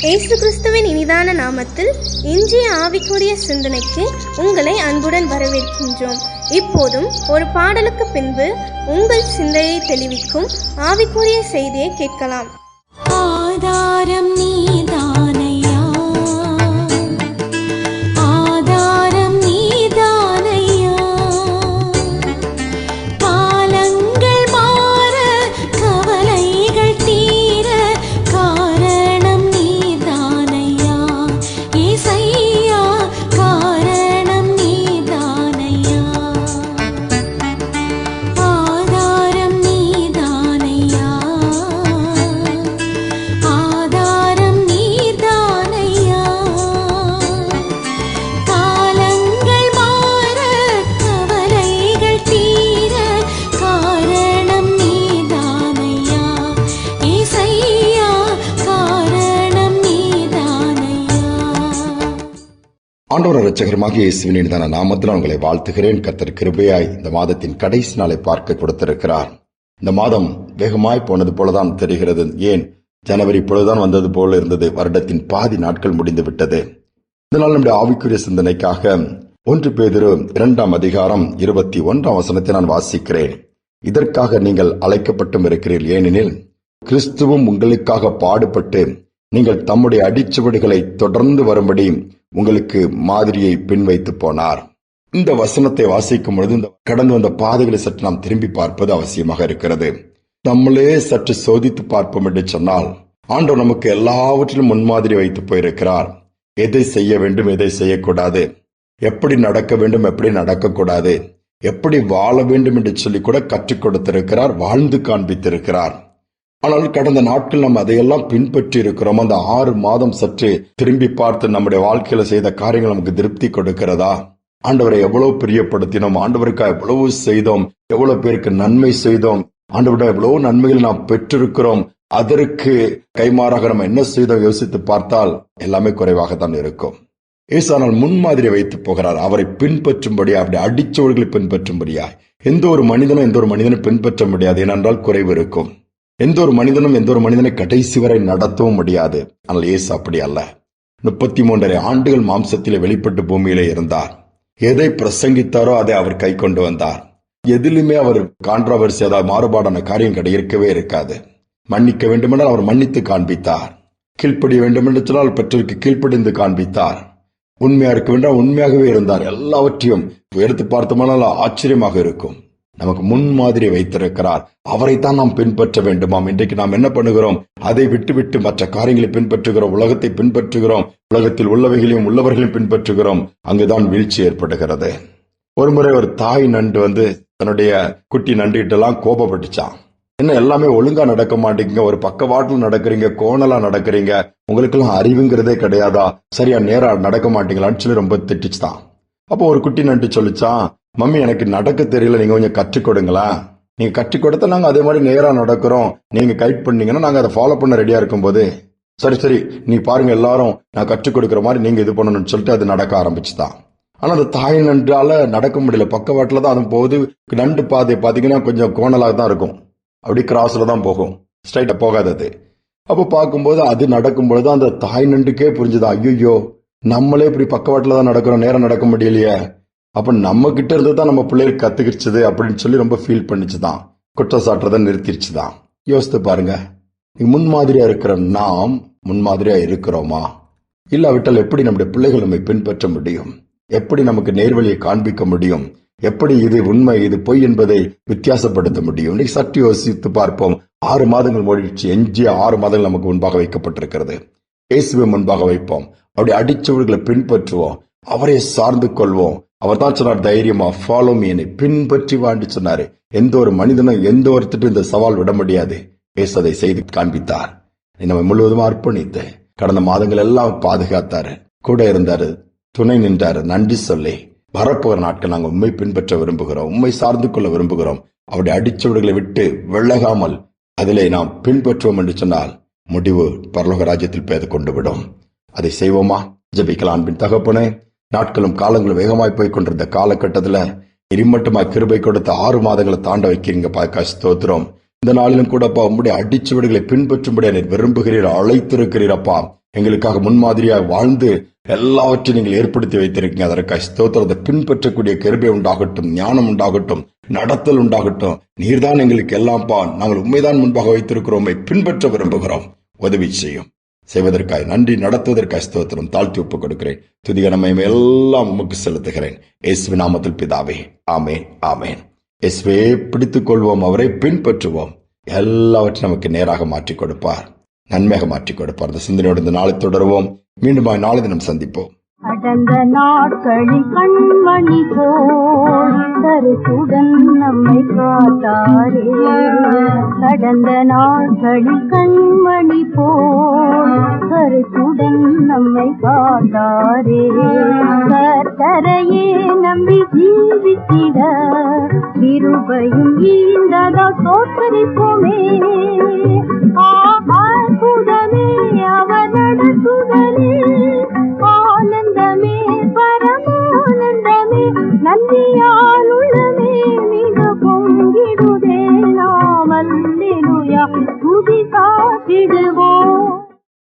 இயேசு கிறிஸ்துவின் இனிதான நாமத்தில் இன்றைய ஆவிக்குரிய சிந்தனைக்கு உங்களை அன்புடன் வரவேற்கின்றோம். இப்போதும் ஒரு பாடலுக்கு பின்பு உங்கள் சிந்தையை தெளிவிக்கும் ஆவிக்குரிய செய்தியை கேட்கலாம். ஆதாரம் நீதானையா, ஆதாரம் நீதானையா, காலங்கள் மாற கவலைகள் தீர காரணம் நீதானையா, ஏசையா காரணம் நீதானையா, ஆதாரம் நீதானையா, ஆதாரம் நீதானையா, காலங்கள் மாற கவலைகள் தீர காரணம் நீதானையா, ஏசையா காரணம் நீதானையா. ஆண்டவர் இரட்சகருமாகிய இயேசுவின் இனிதான நாமத்தில் உங்களை வாழ்த்துகிறேன். கர்த்தர் கிருபையாய் இந்த மாதத்தின் கடைசி நாளை பார்க்க கொடுத்திருக்கிறார். இந்த மாதம் வேகமாய் போனது போலதான் தெரிகிறது. ஏன் ஜனவரி இப்பொழுதுதான் வந்தது போல இருந்தது. வருடத்தின் பாதி நாட்கள் முடிந்து விட்டது. இதனால் நம்முடைய ஆவிக்குரிய சிந்தனைக்காக 1 பேதுரு 2 அதிகாரம் 21 வசனத்தை நான் வாசிக்கிறேன். இதற்காக நீங்கள் அழைக்கப்பட்டும் இருக்கிறீர்கள், ஏனெனில் கிறிஸ்துவும் உங்களுக்காக பாடுபட்டு நீங்கள் தம்முடைய அடிச்சுவடுகளை தொடர்ந்து வரும்படி உங்களுக்கு மாதிரியை பின்வைத்து போனார். இந்த வசனத்தை வாசிக்கும் பொழுது இந்த கடந்து வந்த பாதைகளை சற்று நாம் திரும்பி பார்ப்பது அவசியமாக இருக்கிறது. நம்மளே சற்று சோதித்து பார்ப்போம் என்று சொன்னால், ஆண்டவர் நமக்கு எல்லாவற்றிலும் முன்மாதிரி வைத்து போயிருக்கிறார். எதை செய்ய வேண்டும், எதை செய்யக்கூடாது, எப்படி நடக்க வேண்டும், எப்படி நடக்கக்கூடாது, எப்படி வாழ வேண்டும் என்று சொல்லி கூட கற்றுக் கொடுத்திருக்கிறார், வாழ்ந்து காண்பித்திருக்கிறார். ஆனால் கடந்த நாட்கள் நம்ம அதையெல்லாம் பின்பற்றி இருக்கிறோம். அந்த 6 மாதம் சற்று திரும்பி பார்த்து நம்முடைய வாழ்க்கையில செய்த காரியங்கள் நமக்கு திருப்தி கொடுக்கிறதா? ஆண்டவரை எவ்வளவு பிரியப்படுத்தினோம், ஆண்டவருக்காக எவ்வளவு செய்தோம், எவ்வளவு பேருக்கு நன்மை செய்தோம், ஆண்டவருடைய எவ்வளவு நன்மைகளை நாம் பெற்றிருக்கிறோம், அதற்கு கைமாறாக நம்ம என்ன செய்தோம் யோசித்து பார்த்தால் எல்லாமே குறைவாகத்தான் இருக்கும். ஏசானால் முன்மாதிரி வைத்து போகிறார். அவரை பின்பற்றும்படியா, அப்படி அடிச்சவர்களை பின்பற்றும்படியா. எந்த ஒரு மனிதனை பின்பற்ற முடியாது, ஏனென்றால் குறைவு இருக்கும். எந்த ஒரு மனிதனை கடைசி வரை நடத்தவும் முடியாது. ஆனால் இயேசு அப்படி அல்ல. 33 ஆண்டுகள் மாம்சத்திலே வெளிப்பட்டு பூமியிலே இருந்தார். எதை பிரசங்கித்தாரோ அதை அவர் கை கொண்டு வந்தார். எதிலுமே அவர் கான்ட்ராவர்சி, அதாவது மாறுபாடான காரியம் இருக்கவே இருக்காது. மன்னிக்க வேண்டுமென்றால் அவர் மன்னித்து காண்பித்தார். கீழ்ப்படிய வேண்டுமென்று சொன்னால் பெற்றோருக்கு கீழ்ப்படிந்து காண்பித்தார். உண்மையா இருக்க வேண்டாம், உண்மையாகவே இருந்தார். எல்லாவற்றையும் எடுத்து பார்த்தோம்னால் ஆச்சரியமாக இருக்கும். நமக்கு முன்மாதிரி வைத்திருக்கிறார். அவரைத்தான் நாம் பின்பற்ற வேண்டுமாம். இன்றைக்கு நாம் என்ன பண்ணுகிறோம்? அதை விட்டுவிட்டு மற்ற காரியங்களை பின்பற்றுகிறோம், உலகத்தை பின்பற்றுகிறோம், உலகத்தில் உள்ளவைகளையும் உள்ளவர்களையும் பின்பற்றுகிறோம். அங்குதான் வீழ்ச்சி ஏற்படுகிறது. ஒருமுறை ஒரு தாய் நண்டு தன்னுடைய குட்டி நண்டுகிட்டெல்லாம் கோபப்பட்டுச்சான். என்ன எல்லாமே ஒழுங்கா நடக்க மாட்டேங்க, ஒரு பக்கவாட்டில் நடக்கிறீங்க, கோணலா நடக்கிறீங்க, உங்களுக்கெல்லாம் அறிவுங்கிறதே கிடையாதா, சரியா நேரா நடக்க மாட்டீங்களான்னு சொல்லி ரொம்ப திட்டுச்சுதான். அப்போ ஒரு குட்டி நண்டு சொல்லிச்சான், மம்மி எனக்கு நடக்க தெரியல, நீங்க கொஞ்சம் கற்றுக் கொடுங்களா, நீங்க கற்றுக் கொடுத்தா நாங்க அதே மாதிரி நேரா நடக்கிறோம், நீங்க கைட் பண்ணீங்கன்னா நாங்க அதை ஃபாலோ பண்ண ரெடியா இருக்கும் போது, சரி நீ பாருங்க எல்லாரும் நான் கற்றுக் கொடுக்கிற மாதிரி நீங்க இது பண்ணணும்னு சொல்லிட்டு அது நடக்க ஆரம்பிச்சுதான். ஆனா அந்த தாய் நன்றால நடக்க முடியல. பக்கவாட்டில தான் அது போகுது. நண்டு பாதை பாத்தீங்கன்னா கொஞ்சம் கோணலாக தான் இருக்கும், அப்படி கிராஸ்ல தான் போகும், ஸ்ட்ரைட்டா போகாது அது. அப்போ பார்க்கும்போது அது நடக்கும்பொழுது அந்த தாய் நண்டுக்கே புரிஞ்சுதான், ஐயோ நம்மளே இப்படி பக்கவாட்டில தான் நடக்கிறோம், நேரம் நடக்க முடியலையே, அப்ப நம்ம கிட்ட இருந்து தான் நம்ம பிள்ளைகள் கத்துக்கிடுச்சுது அப்படின்னு சொல்லி ரொம்ப ஃபீல் பண்ணிச்சுதான், குற்றச்சாட்டுறதை நிறுத்திடுச்சுதான். யோசித்து பாருங்க, முன்மாதிரியா இருக்கிற நாம் முன்மாதிரியா இருக்கிறோமா? இல்லாவிட்டால் எப்படி நம்முடைய பிள்ளைகள் நம்மை பின்பற்ற முடியும்? எப்படி நமக்கு நேர்வழியை காண்பிக்க முடியும்? எப்படி இது உண்மை இது பொய் என்பதை வித்தியாசப்படுத்த முடியும்? இன்னைக்கு சற்று யோசித்து பார்ப்போம். 6 மாதங்கள் முடிச்சு, எஞ்சிய 6 மாதங்கள் நமக்கு முன்பாக வைக்கப்பட்டிருக்கிறது. இயேசுவை முன்பாக வைப்போம், அப்படி அடிச்சவர்களை பின்பற்றுவோம், அவரை சார்ந்து கொள்வோம். அவர் தான் சொன்னார், தைரியமா ஃபாலோ மீ, என்னை பின்பற்றி வாண்டு சொன்னாரு. எந்த ஒரு மனிதனும் எந்த ஒருத்தரும் இந்த சவால் விட முடியாது. இயேசு அதை செய்து காண்பித்தார். நம்ம முழுவதும் அர்ப்பணித்து கடந்த மாதங்கள் எல்லாம் பாதுகாத்தாரு, கூட இருந்தாரு, துணை நின்றாரு. நன்றி சொல்லி வரப்போகிற நாட்கள் நாங்கள் உண்மை பின்பற்ற விரும்புகிறோம், உண்மை சார்ந்து கொள்ள விரும்புகிறோம். அவருடைய அடிச்சவர்களை விட்டு விலகாமல் அதிலே நாம் பின்பற்றுவோம் என்று சொன்னால் முடிவு பரலோக ராஜ்யத்தில் பேத கொண்டு விடும். அதை செய்வோமா? ஜெபிக்கலாம். அன்பின் தகப்பனே, நாட்களும் காலங்களும் வேகமாய் போய் கொண்டிருந்த காலகட்டத்தில் இம்மட்டுமாய் கிருபை கொடுத்த 6 மாதங்களை தாண்ட வைக்கிறீங்க. பாக்கா ஸ்தோத்திரம். இந்த நாளிலும் கூட அப்பா உம்முடைய அடிச்சுவடுகளை பின்பற்றும்படி என்னை விரும்புகிறீர், அழைத்திருக்கிறீரப்பா. எங்களுக்காக முன்மாதிரியாக வாழ்ந்து எல்லாவற்றையும் நீங்கள் ஏற்படுத்தி வைத்திருக்கீங்க. அதற்காக ஸ்தோத்திரத்தை பின்பற்றக்கூடிய கிருபை உண்டாகட்டும், ஞானம் உண்டாகட்டும், நடத்தல் உண்டாகட்டும். நீர்தான் எங்களுக்கு எல்லாம்ப்பா. நாங்கள் உண்மைதான் முன்பாக வைத்திருக்கிறோம், பின்பற்ற விரும்புகிறோம். உதவி செய்யும். செய்வதற்காக நன்றி, நடத்துவதற்காக ஸ்தோத்திரம். தாழ்த்தி ஒப்புக் கொடுக்கிறேன். துதிகனமை எல்லாம் உமக்கு செலுத்துகிறேன். இயேசுவின் நாமத்தில் பிதாவே, ஆமேன், ஆமேன். இயேசுவே பிடித்துக் கொள்வோம், அவரை பின்பற்றுவோம். எல்லாவற்றையும் நமக்கு நேராக மாற்றிக் கொடுப்பார், நன்மையாக மாற்றிக் கொடுப்பார். இந்த சிந்தனையோடு இந்த நாளை தொடருவோம். மீண்டும் நாளை தினம் சந்திப்போம். கடந்த நாட்களில் கண்மணி போல் கருத்துடன் நம்மை காத்தாரே. கடந்த நாட்களில் கண்மணி போல் கருத்துடன் நம்மை காத்தாரே. கர்த்தரையே நம்பி ஜீவித்திட கிருபையும் ஈந்ததா தோற்றரிப்போமே. அற்புதமே அவர் நடத்துதலே, ஆனந்தமே பரமானந்தமே, நன்றியால் உள்ளமே மிக பொங்கிடுதே. நாம் அல்லேலூயா துதி காத்திடுவோம்.